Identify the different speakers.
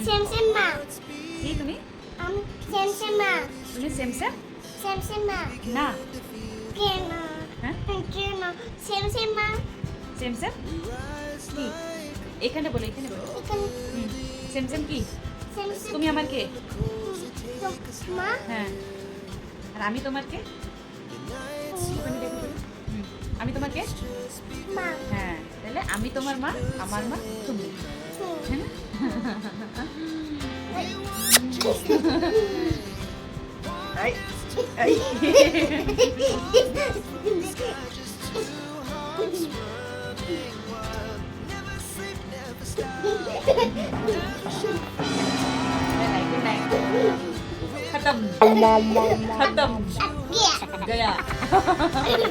Speaker 1: সেমসেমা।
Speaker 2: কি তুমি?
Speaker 1: আমি সেমসেমা।
Speaker 2: তুমি সেম সেম
Speaker 1: সেমসেমা।
Speaker 2: না?
Speaker 1: কেন?
Speaker 2: হ্যাঁ
Speaker 1: কেন? সেমসেমা।
Speaker 2: সেম সেম কি? এখানে বলো, এখানে বলো।
Speaker 1: এখানে
Speaker 2: সেম সেম কি?
Speaker 1: সেমসেম।
Speaker 2: তুমি আমার কে?
Speaker 1: মা।
Speaker 2: হ্যাঁ, আর আমি তোমার কে? ওখানে দেখো বলো। আমি তোমার কে?
Speaker 1: মা।
Speaker 2: হ্যাঁ, তাহলে আমি তোমার মা, আমার মা তুমি, হ্যাঁ না? এই, এই। Good night. खत्म खत्म गया।
Speaker 1: Yeah.